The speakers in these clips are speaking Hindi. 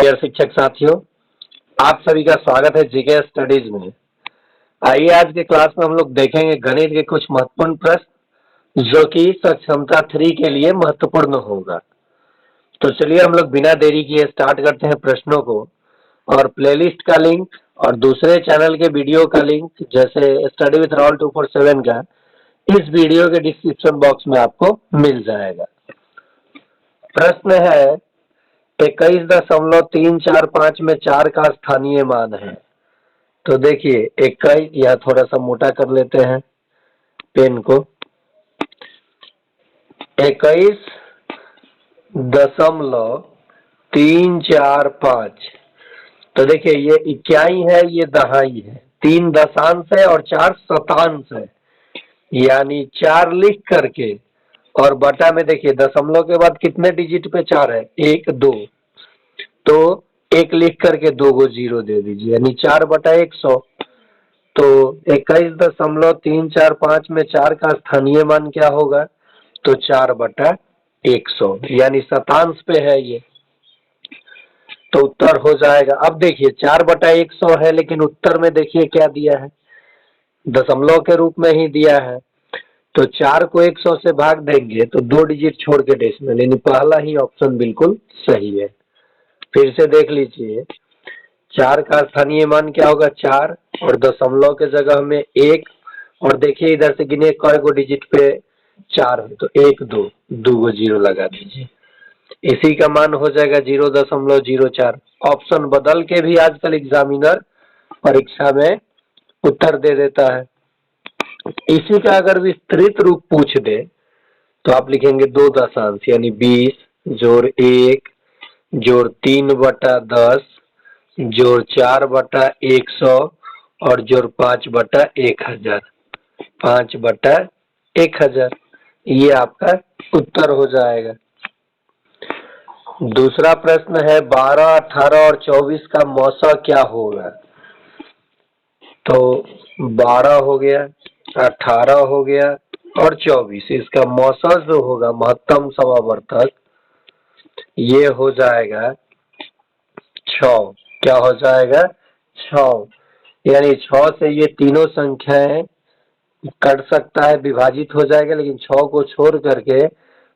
प्रिय शिक्षक साथियों, आप सभी का स्वागत है जीके स्टडीज में। आइए आज के क्लास में हम लोग देखेंगे गणित के कुछ महत्वपूर्ण प्रश्न जो कि सक्षमता 3 के लिए महत्वपूर्ण होगा। तो चलिए हम लोग बिना देरी किए स्टार्ट करते हैं प्रश्नों को। और प्लेलिस्ट का लिंक और दूसरे चैनल के वीडियो का लिंक जैसे स्टडी विथ राहुल 247 का इस वीडियो के डिस्क्रिप्शन बॉक्स में आपको मिल जाएगा। प्रश्न है 21.345 में 4 का स्थानीय मान है। तो देखिए 21, या थोड़ा सा मोटा कर लेते हैं पेन को, 21.345। तो देखिए ये इकाई है, ये दहाई है, 3 दशांश है और 4 शतांश है, यानी 4 लिख करके और बटा में देखिए दशमलव के बाद कितने डिजिट पे 4 है, 1 2, तो 1 लिख करके 2 को 0 दे दीजिए, यानी 4/100। तो 21.345 में 4 का स्थानीय मान क्या होगा, तो 4/100, यानी शतांश पे है ये, तो उत्तर हो जाएगा। अब देखिए 4/100 है, लेकिन उत्तर में देखिए क्या दिया है, दशमलव के रूप में ही दिया है। तो 4 को 100 से भाग देंगे तो 2 डिजिट छोड़ के डेसिमल, यानी पहला ही ऑप्शन बिल्कुल सही है। फिर से देख लीजिए 4 का स्थानीय मान क्या होगा, 4, और दशमलव के जगह में 1, और देखिए इधर से गिने कई को डिजिट पे 4 है, तो 1 2, 2 को 0 लगा दीजिए, इसी का मान हो जाएगा 0.04। ऑप्शन बदल के भी आजकल एग्जामिनर परीक्षा में उत्तर दे देता है। इसी का अगर विस्तृत रूप पूछ दे तो आप लिखेंगे 2 दशांश, यानी 20 जोड़ 1 जोड़ 3/10 जोड़ 4/100 और जोड़ 5/1000, 5/1000, ये आपका उत्तर हो जाएगा। दूसरा प्रश्न है 12, 18 और 24 का मौसा क्या होगा। तो 12 हो गया, 18 हो गया और 24, इसका मौसा जो होगा महत्तम समावर्तक, ये हो जाएगा 6। क्या हो जाएगा, 6, यानी 6 से ये तीनों संख्याएं कट सकता है, विभाजित हो जाएगा, लेकिन 6 को छोड़ करके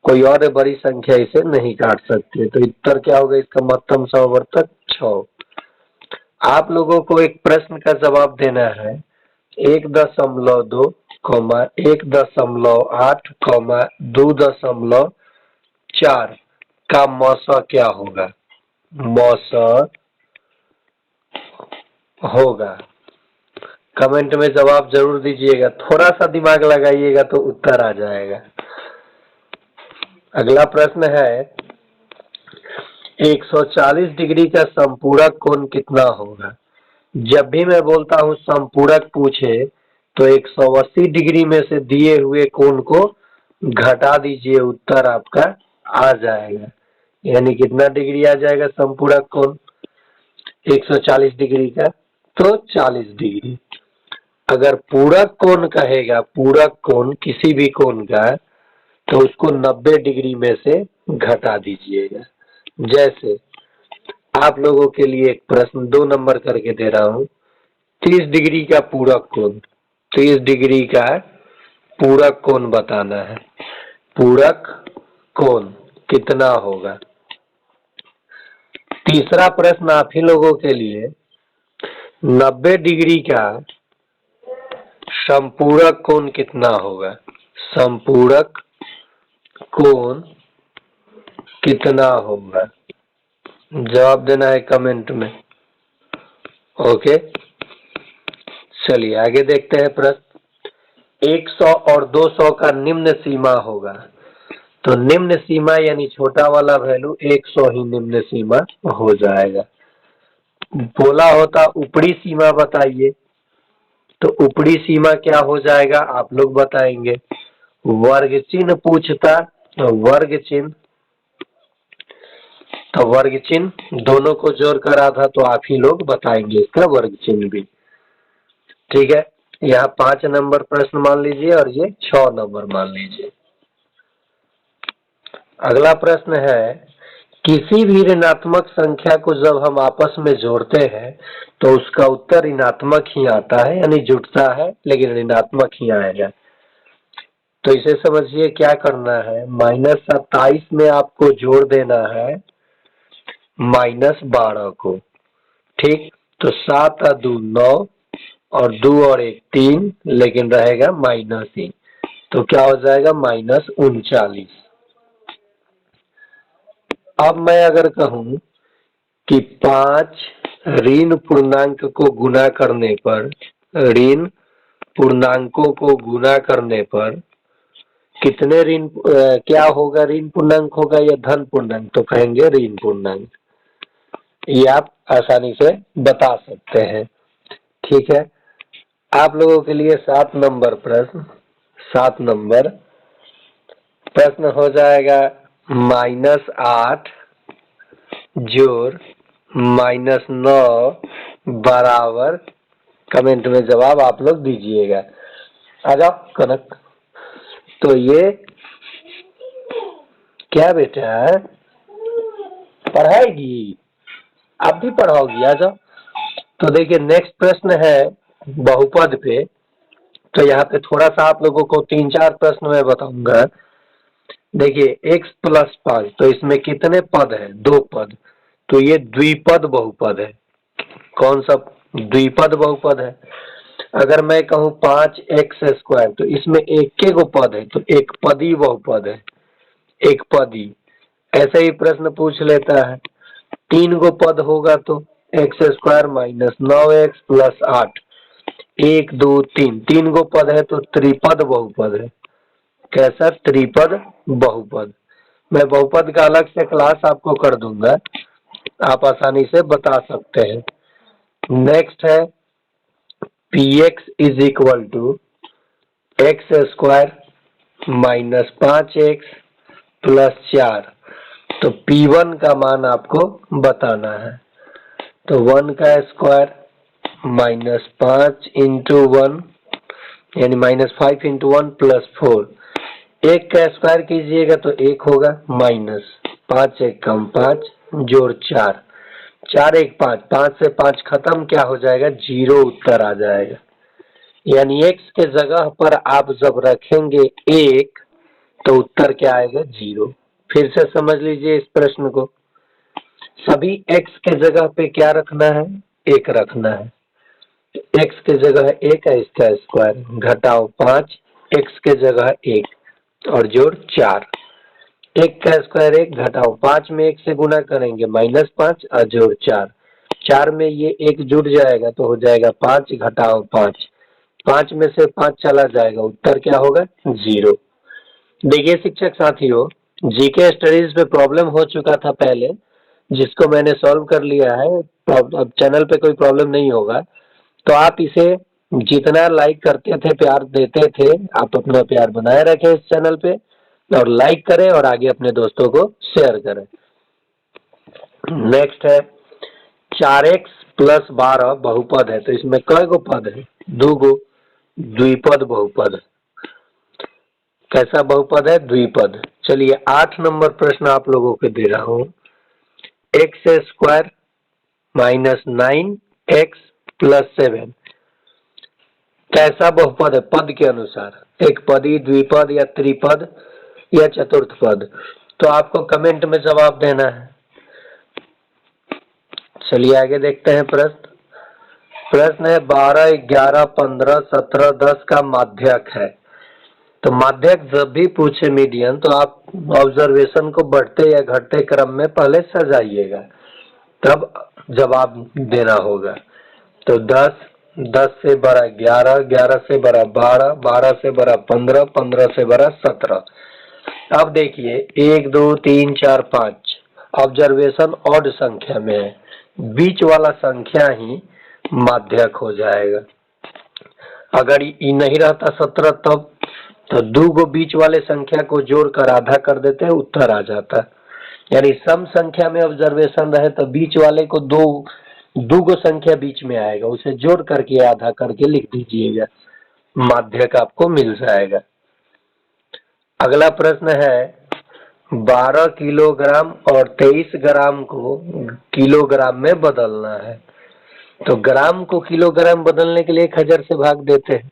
कोई और बड़ी संख्या इसे नहीं काट सकती। तो उत्तर क्या होगा इसका, महत्तम समावर्तक 6। आप लोगों को एक प्रश्न का जवाब देना है, 1.2, 1.8, 2.4 का मौसा क्या होगा, मौसा होगा। कमेंट में जवाब जरूर दीजिएगा, थोड़ा सा दिमाग लगाइएगा तो उत्तर आ जाएगा। अगला प्रश्न है 140 डिग्री का संपूरक कोण कितना होगा। जब भी मैं बोलता हूँ संपूरक पूछे तो 180 डिग्री में से दिए हुए कोण को घटा दीजिए, उत्तर आपका आ जाएगा। यानी कितना डिग्री आ जाएगा संपूरक कोण 140 डिग्री का, तो 40 डिग्री। अगर पूरक कोण कहेगा, पूरक कोण किसी भी कोण का, तो उसको 90 डिग्री में से घटा दीजिएगा। जैसे आप लोगों के लिए एक प्रश्न 2 नंबर करके दे रहा हूं, 30 डिग्री का पूरक कोण, 30 डिग्री का पूरक कोण बताना है, पूरक कोण कितना होगा। तीसरा प्रश्न आप ही लोगों के लिए 90 डिग्री का संपूरक कोण कितना होगा, संपूरक कोण कितना होगा, जवाब देना है कमेंट में। ओके, चलिए आगे देखते हैं प्रश्न 100 और 200 का निम्न सीमा होगा। तो निम्न सीमा यानी छोटा वाला वैल्यू 100 ही निम्न सीमा हो जाएगा। बोला होता ऊपरी सीमा बताइए, तो ऊपरी सीमा क्या हो जाएगा आप लोग बताएंगे। वर्ग चिन्ह पूछता तो वर्ग चिन्ह, तो वर्ग चिन्ह दोनों को जोड़कर आधा, तो आप ही लोग बताएंगे इसका वर्ग चिन्ह भी। ठीक है, यहाँ 5 नंबर प्रश्न मान लीजिए और ये 6 नंबर मान लीजिए। अगला प्रश्न है किसी भी ऋणात्मक संख्या को जब हम आपस में जोड़ते हैं तो उसका उत्तर ऋणात्मक ही आता है, यानी जुटता है लेकिन ऋणात्मक ही आएगा। तो इसे समझिए क्या करना है, -27 में आपको जोड़ देना है -12 को, ठीक। तो 7 और 2 9 और 2 और 1 3, लेकिन रहेगा माइनस ही, तो क्या हो जाएगा -39। अब मैं अगर कहूं कि 5 ऋण पूर्णांक को गुना करने पर, ऋण पूर्णांकों को गुना करने पर कितने क्या होगा, ऋण पूर्णांक होगा या धन पूर्णांक, तो कहेंगे ऋण पूर्णांक। ये आप आसानी से बता सकते हैं, ठीक है। आप लोगों के लिए 7 नंबर प्रश्न, 7 नंबर प्रश्न हो जाएगा -8 जोड़ -9 बराबर, कमेंट में जवाब आप लोग दीजिएगा। आ जाओ कनक। तो ये क्या बेटा पढ़ाएगी, आप भी पढ़ाओगी, आ जाओ। तो देखिए नेक्स्ट प्रश्न है बहुपद पे। तो यहाँ पे थोड़ा सा आप लोगों को 3-4 प्रश्न मैं बताऊंगा। देखिए x + 5, तो इसमें कितने पद है, 2 पद, तो ये द्विपद बहुपद है। कौन सा द्विपद बहुपद है? अगर मैं कहूँ 5x², तो इसमें एक गो पद है, तो एक पदी बहुपद है, एक पदी। ऐसे ही प्रश्न पूछ लेता है 3 गो पद होगा तो x² - 9x + 8, 1 2 3, 3 गो पद है तो त्रिपद बहुपद है। कैसा? त्रिपद बहुपद। मैं बहुपद का अलग से क्लास आपको कर दूंगा, आप आसानी से बता सकते हैं। नेक्स्ट है px = x² - 5x + 4, तो P1 का मान आपको बताना है। तो 1 का स्क्वायर -5 × 1 यानी -5 × 1 + 4, 1 का स्क्वायर कीजिएगा तो 1 होगा, -5 1 कम 5 जोड़ 4, 4 1 5, 5 से 5 खत्म, क्या हो जाएगा 0, उत्तर आ जाएगा। यानी x के जगह पर आप जब रखेंगे 1 तो उत्तर क्या आएगा 0। फिर से समझ लीजिए इस प्रश्न को, सभी x के जगह पे क्या रखना है, 1 रखना है। x के जगह 1 है, इसका स्क्वायर, घटाओ 5, x के जगह 1 और जोड़ 4, 1 का स्क्वायर 1, घटाओ 5 में 1 से गुना करेंगे -5 और जोड़ 4, 4 में ये 1 जुड़ जाएगा तो हो जाएगा 5, घटाओ 5, 5 में से 5 चला जाएगा, उत्तर क्या होगा 0। देखिए शिक्षक साथियों, जीके स्टडीज पे प्रॉब्लम हो चुका था पहले, जिसको मैंने सॉल्व कर लिया है। अब चैनल पे कोई प्रॉब्लम नहीं होगा, तो आप इसे जितना लाइक करते थे, प्यार देते थे, आप अपना प्यार बनाए रखें इस चैनल पे, और लाइक करें और आगे अपने दोस्तों को शेयर करें। नेक्स्ट है 4x + 12 बहुपद है, तो इसमें कै गो पद है, 2 गो, द्विपद बहुपद। कैसा बहुपद है? द्विपद। चलिए 8 नंबर प्रश्न आप लोगों को दे रहा हूं, x² - 9x + 7 कैसा बहुपद है पद के अनुसार, एक पदी, द्विपद या त्रिपद या चतुर्थ पद? तो आपको कमेंट में जवाब देना है। चलिए आगे देखते हैं प्रश्न। प्रश्न है 12 11 15 17 10 का माध्यक है। तो माध्यक जब भी पूछे मीडियन, तो आप ऑब्जर्वेशन को बढ़ते या घटते क्रम में पहले सजाइएगा, तब जवाब देना होगा। तो 10, 10 से बड़ा 11, 11 से बड़ा 12, 12 से बड़ा 15, 15 से बड़ा 17। अब देखिए 1 2 3 4 5 ऑब्जर्वेशन ऑड संख्या में है, बीच वाला संख्या ही माध्यक हो जाएगा। अगर ये नहीं रहता 17 तब तो 2 गो बीच वाले संख्या को जोड़कर आधा कर देते हैं, उत्तर आ जाता। यानी सम संख्या में ऑब्जर्वेशन रहे तो बीच वाले को 2 गो संख्या बीच में आएगा, उसे जोड़ करके आधा करके लिख दीजिएगा, माध्यक आपको मिल जाएगा। अगला प्रश्न है 12 किलोग्राम और 23 ग्राम को किलोग्राम में बदलना है। तो ग्राम को किलोग्राम बदलने के लिए 1000 से भाग देते हैं।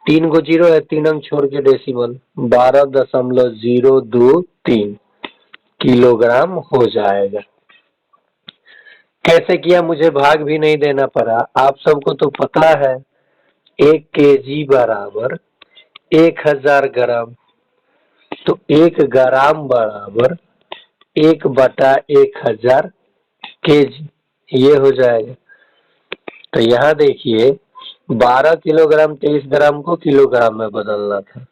3 को 0 है, 3 अंक छोड़ के डेसिमल 12.023 किलोग्राम हो जाएगा। कैसे किया मुझे भाग भी नहीं देना पड़ा। आप सबको तो पता है 1 केजी बराबर 1000 ग्राम, तो 1 ग्राम बराबर 1/1000 केजी, ये हो जाएगा। तो यहाँ देखिए 12 किलोग्राम 23 ग्राम को किलोग्राम में बदलना था।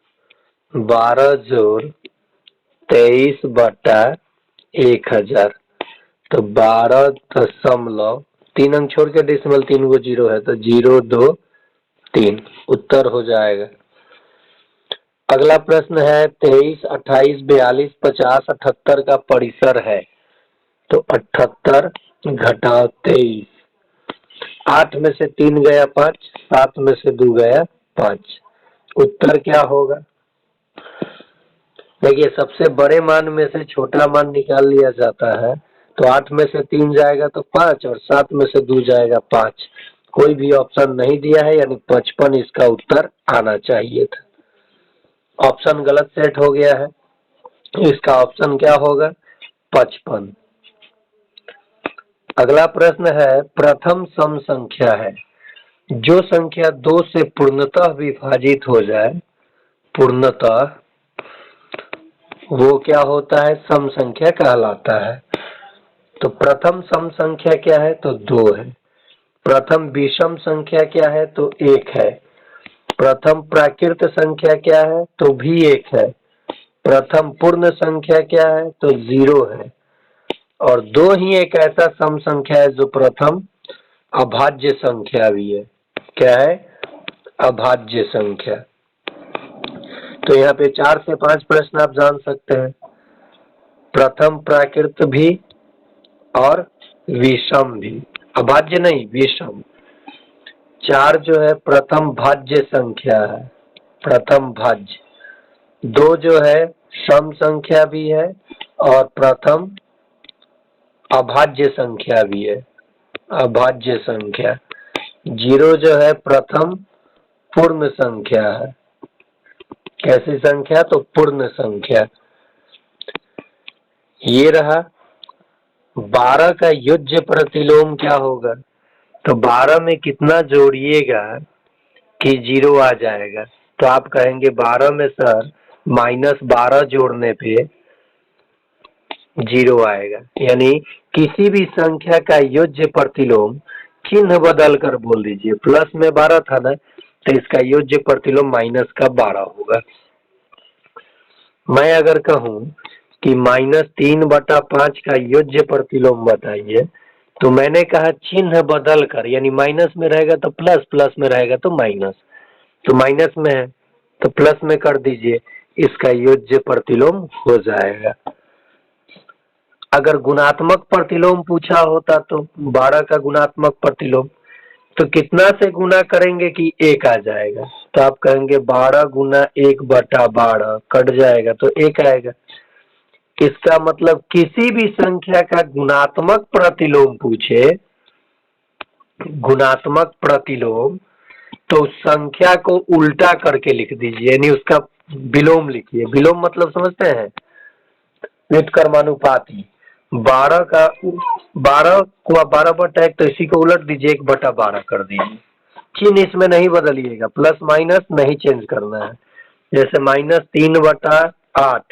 12 जोड़ 23/1000, तो 12.3 अंक छोड़ के डेसिमल 3 को 0 है, तो 023 उत्तर हो जाएगा। अगला प्रश्न है 23, 28, 42, 50, 78 का परिसर है। तो 78 घटाओ 23, 8 में से 3 गया 5, 7 में से 2 गया 5, उत्तर क्या होगा। देखिए सबसे बड़े मान में से छोटा मान निकाल लिया जाता है। तो 8 में से 3 जाएगा तो 5 और 7 में से 2 जाएगा 5। कोई भी ऑप्शन नहीं दिया है, यानी 55 इसका उत्तर आना चाहिए था। ऑप्शन गलत सेट हो गया है, इसका ऑप्शन क्या होगा 55। अगला प्रश्न है प्रथम सम संख्या है। जो संख्या 2 से पूर्णतः विभाजित हो जाए, पूर्णतः, वो क्या होता है सम संख्या कहलाता है। तो प्रथम सम संख्या क्या है तो 2 है। प्रथम विषम संख्या क्या है तो 1 है। प्रथम प्राकृत संख्या क्या है तो भी 1 है। प्रथम पूर्ण संख्या क्या है तो 0 है। और 2 ही एक ऐसा सम संख्या है जो प्रथम अभाज्य संख्या भी है। क्या है अभाज्य संख्या। तो यहाँ पे 4 से 5 प्रश्न आप जान सकते हैं। प्रथम प्राकृत भी और विषम भी, अभाज्य नहीं विषम। 4 जो है प्रथम भाज्य संख्या है, प्रथम भाज्य। 2 जो है सम संख्या भी है और प्रथम अभाज्य संख्या भी है, अभाज्य संख्या। 0 जो है प्रथम पूर्ण संख्या है। कैसी संख्या तो पूर्ण संख्या। ये रहा 12 का योज्य प्रतिलोम क्या होगा। तो 12 में कितना जोड़िएगा कि 0 आ जाएगा। तो आप कहेंगे 12 में सर -12 जोड़ने पे 0 आएगा। यानी किसी भी संख्या का योज्य प्रतिलोम चिन्ह बदल कर बोल दीजिए। प्लस में 12 था ना, तो इसका योज्य प्रतिलोम माइनस का 12 होगा। मैं अगर कहूं कि -3/5 का योज्य प्रतिलोम बताइए, तो मैंने कहा चिन्ह बदल कर, यानी माइनस में रहेगा तो प्लस, प्लस में रहेगा तो माइनस। तो माइनस में है तो प्लस में कर दीजिए, इसका योज्य प्रतिलोम हो जाएगा। अगर गुणात्मक प्रतिलोम पूछा होता तो 12 का गुणात्मक प्रतिलोम, तो कितना से गुना करेंगे कि 1 आ जाएगा। तो आप कहेंगे 12 गुना 1/12 कट जाएगा तो 1 आएगा। इसका मतलब किसी भी संख्या का गुणात्मक प्रतिलोम पूछे, गुणात्मक प्रतिलोम, तो उस संख्या को उल्टा करके लिख दीजिए, यानी उसका विलोम लिखिए। विलोम मतलब समझते हैं व्युत्क्रमानुपाती। 12 का 12 को 12/1, तो इसी को उलट दीजिए 1/12 कर दीजिए। चिन्ह इसमें नहीं बदलिएगा, प्लस माइनस नहीं चेंज करना है। जैसे -3/8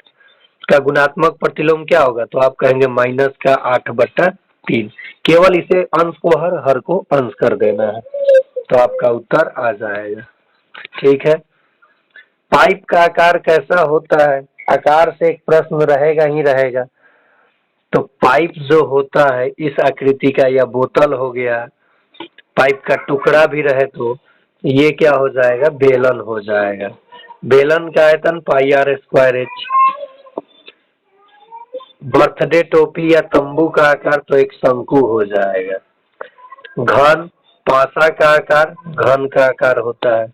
का गुणात्मक प्रतिलोम क्या होगा, तो आप कहेंगे माइनस का 8/3। केवल इसे अंश को हर को अंश कर देना है, तो आपका उत्तर आ जाएगा। ठीक है। पाइप का आकार कैसा होता है, आकार से एक प्रश्न रहेगा ही रहेगा। तो पाइप जो होता है इस आकृति का, या बोतल हो गया, पाइप का टुकड़ा भी रहे तो ये क्या हो जाएगा बेलन हो जाएगा। बेलन का आयतन πr²h। बर्थडे टोपी या तंबू का आकार तो एक शंकु हो जाएगा। घन पासा का आकार, घन का आकार होता है।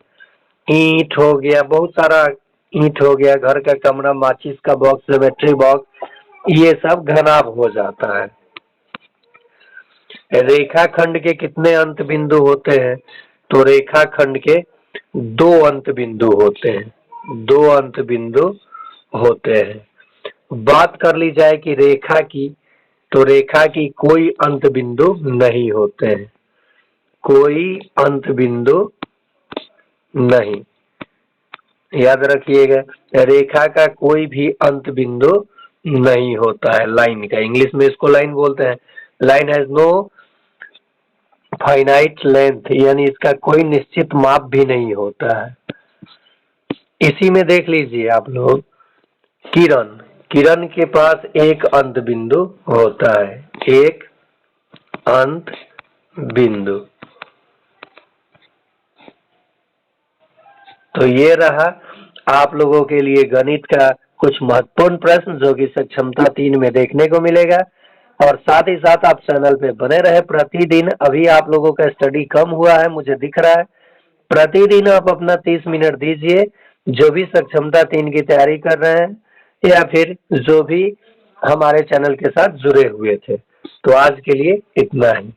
ईंट हो गया, बहुत सारा ईंट हो गया, घर का कमरा, माचिस का बॉक्स, ज्योमेट्री बॉक्स, ये सब घनाभ हो जाता है। रेखाखंड के कितने अंत बिंदु होते हैं? तो रेखाखंड के 2 अंत बिंदु होते हैं, 2 अंत बिंदु होते हैं। बात कर ली जाए कि रेखा की, तो रेखा की कोई अंत बिंदु नहीं होते हैं, कोई अंत बिंदु नहीं। याद रखिएगा, रेखा का कोई भी अंत बिंदु नहीं होता है। लाइन का इंग्लिश में इसको लाइन बोलते हैं। Line has no finite length, यानी इसका कोई निश्चित माप भी नहीं होता है। इसी में देख लीजिए आप लोग, किरण, किरण के पास एक अंत बिंदु होता है, एक अंत बिंदु। तो ये रहा आप लोगों के लिए गणित का कुछ महत्वपूर्ण प्रश्न, जो कि सक्षमता 3 में देखने को मिलेगा। और साथ ही साथ आप चैनल पे बने रहे प्रतिदिन। अभी आप लोगों का स्टडी कम हुआ है, मुझे दिख रहा है। प्रतिदिन आप अपना 30 मिनट दीजिए, जो भी सक्षमता 3 की तैयारी कर रहे हैं या फिर जो भी हमारे चैनल के साथ जुड़े हुए थे। तो आज के लिए इतना ही।